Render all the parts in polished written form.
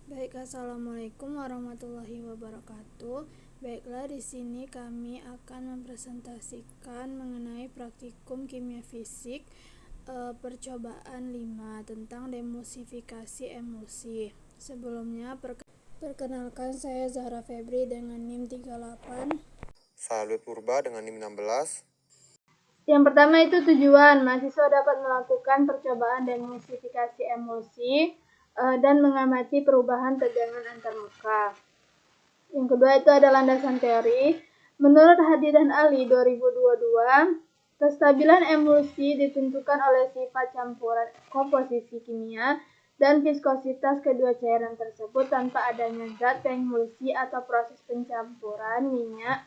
Baik, assalamualaikum warahmatullahi wabarakatuh. Baiklah, di sini kami akan mempresentasikan mengenai praktikum kimia fisik percobaan 5 tentang demulsifikasi emulsi. Sebelumnya, perkenalkan, saya Zahra Febri dengan NIM 38. Salud Purba dengan NIM 16. Yang pertama itu tujuan, mahasiswa dapat melakukan percobaan demulsifikasi emulsi dan mengamati perubahan tegangan antarmuka. Yang kedua itu ada landasan teori. Menurut Hadi dan Ali 2022, kestabilan emulsi ditentukan oleh sifat campuran komposisi kimia dan viskositas kedua cairan tersebut tanpa adanya zat emulsi atau proses pencampuran minyak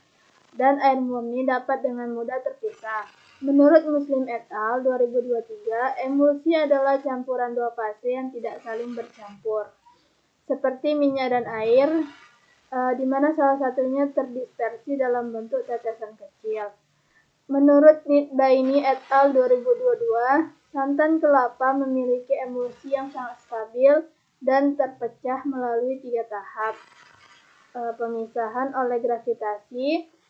dan air murni dapat dengan mudah terpisah. Menurut Muslim et al. 2023, emulsi adalah campuran dua fase yang tidak saling bercampur, seperti minyak dan air, di mana salah satunya terdispersi dalam bentuk tetesan kecil. Menurut Nitbaini et al. 2022, santan kelapa memiliki emulsi yang sangat stabil dan terpecah melalui 3 tahap. Pemisahan oleh gravitasi,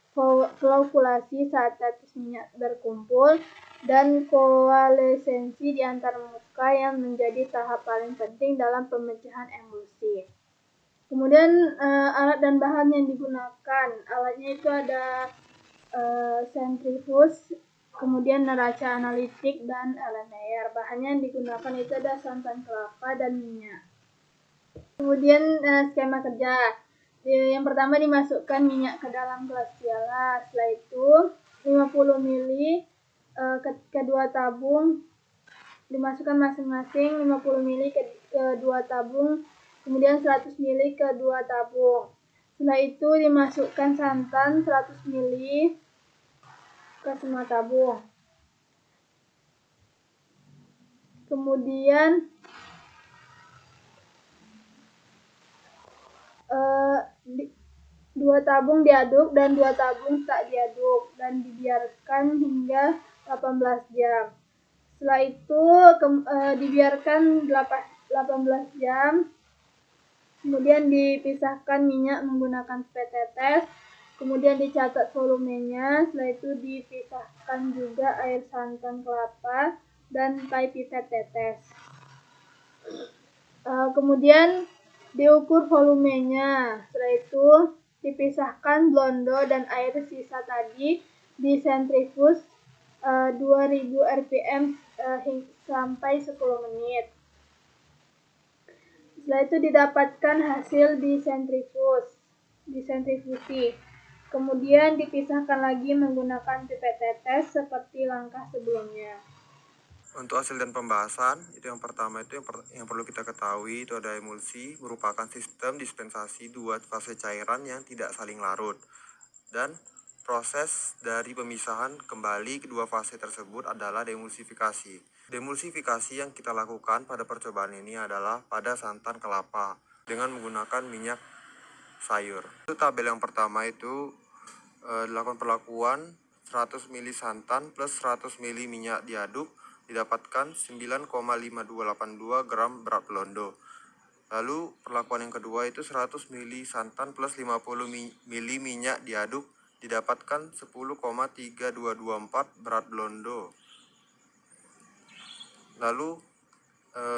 flockulasi saat tetes minyak berkumpul, dan koalesensi di antar muka yang menjadi tahap paling penting dalam pemecahan emulsi. Kemudian alat dan bahan yang digunakan, alatnya itu ada sentrifuge, kemudian neraca analitik, dan LMR. Bahannya yang digunakan itu ada santan kelapa dan minyak. Kemudian skema kerja. Yang pertama dimasukkan minyak ke dalam gelas piala, setelah itu 50 ml ke dua tabung dimasukkan masing-masing 50 ml ke dua tabung, kemudian 100 ml ke dua tabung. Setelah itu dimasukkan santan 100 ml ke semua tabung. Kemudian dua tabung diaduk dan dua tabung tak diaduk dan dibiarkan hingga 18 jam. Setelah itu dibiarkan 18 jam. Kemudian dipisahkan minyak menggunakan pipet tetes. Kemudian dicatat volumenya. Setelah itu dipisahkan juga air santan kelapa dan pipet tetes. Kemudian diukur volumenya. Setelah itu dipisahkan blondo dan air sisa tadi di sentrifuge 2000 rpm sampai 10 menit. Setelah itu didapatkan hasil di sentrifusi. Kemudian dipisahkan lagi menggunakan pipet tetes seperti langkah sebelumnya. Untuk hasil dan pembahasan, itu yang pertama itu yang perlu kita ketahui itu ada emulsi merupakan sistem dispensasi dua fase cairan yang tidak saling larut. Dan proses dari pemisahan kembali kedua fase tersebut adalah demulsifikasi. Demulsifikasi yang kita lakukan pada percobaan ini adalah pada santan kelapa dengan menggunakan minyak sayur. Itu tabel yang pertama itu dilakukan perlakuan 100 ml santan plus 100 ml minyak diaduk didapatkan 9,5282 gram berat blondo. Lalu perlakuan yang kedua itu 100 ml santan plus 50 ml minyak diaduk didapatkan 10,3224 berat blondo. Lalu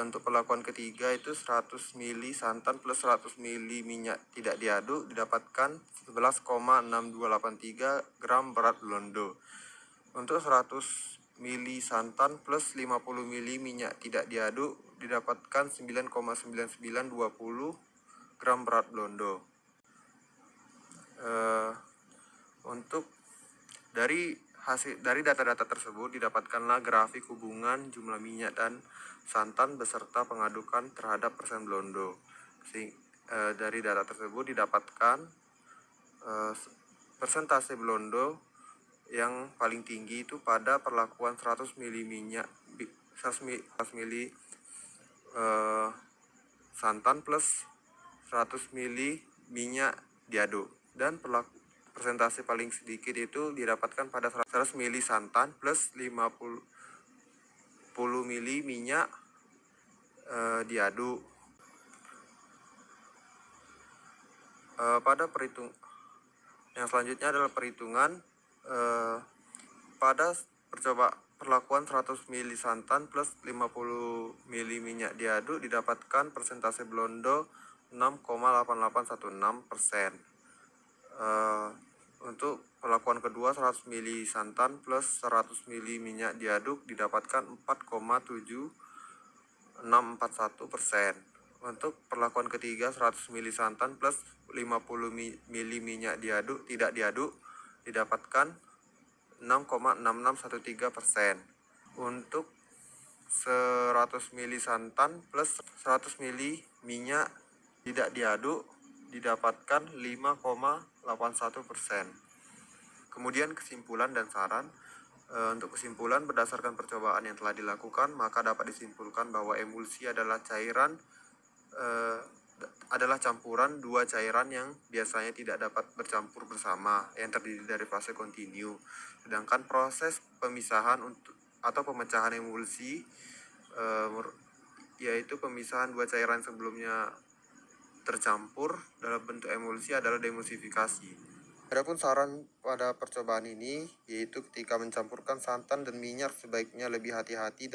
untuk perlakuan ketiga itu 100 ml santan plus 100 ml minyak tidak diaduk didapatkan 11,6283 gram berat blondo. Untuk 100 ml santan plus 50 ml minyak tidak diaduk didapatkan 9,9920 gram berat blondo. Untuk dari data-data tersebut didapatkanlah grafik hubungan jumlah minyak dan santan beserta pengadukan terhadap persen blondo. Dari data tersebut didapatkan persentase blondo yang paling tinggi itu pada perlakuan 100 ml minyak 100 ml santan plus 100 ml minyak diaduk, dan persentase paling sedikit itu didapatkan pada 100 ml santan plus 50 ml minyak diaduk. Yang selanjutnya adalah perhitungan pada perlakuan 100 ml santan plus 50 ml minyak diaduk didapatkan persentase blondo 6,8816%. Untuk perlakuan kedua 100 ml santan plus 100 ml minyak diaduk didapatkan 4,7641%. Untuk perlakuan ketiga 100 ml santan plus 50 ml minyak tidak diaduk didapatkan 6,6613%. Untuk 100 ml santan plus 100 ml minyak tidak diaduk didapatkan 5,81%. Kemudian kesimpulan dan saran. Untuk kesimpulan, berdasarkan percobaan yang telah dilakukan, maka dapat disimpulkan bahwa emulsi adalah campuran dua cairan yang biasanya tidak dapat bercampur bersama yang terdiri dari fase kontinu. Sedangkan proses pemisahan atau pemecahan emulsi yaitu pemisahan dua cairan sebelumnya tercampur dalam bentuk emulsi adalah demulsifikasi. Adapun saran pada percobaan ini yaitu ketika mencampurkan santan dan minyak sebaiknya lebih hati-hati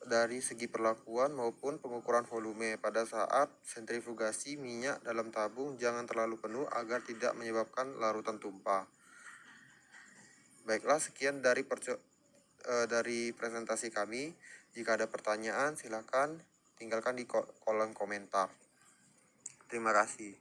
dari segi perlakuan maupun pengukuran volume. Pada saat sentrifugasi minyak dalam tabung jangan terlalu penuh agar tidak menyebabkan larutan tumpah. Baiklah, sekian dari presentasi kami. Jika ada pertanyaan silakan tinggalkan di kolom komentar. Terima kasih.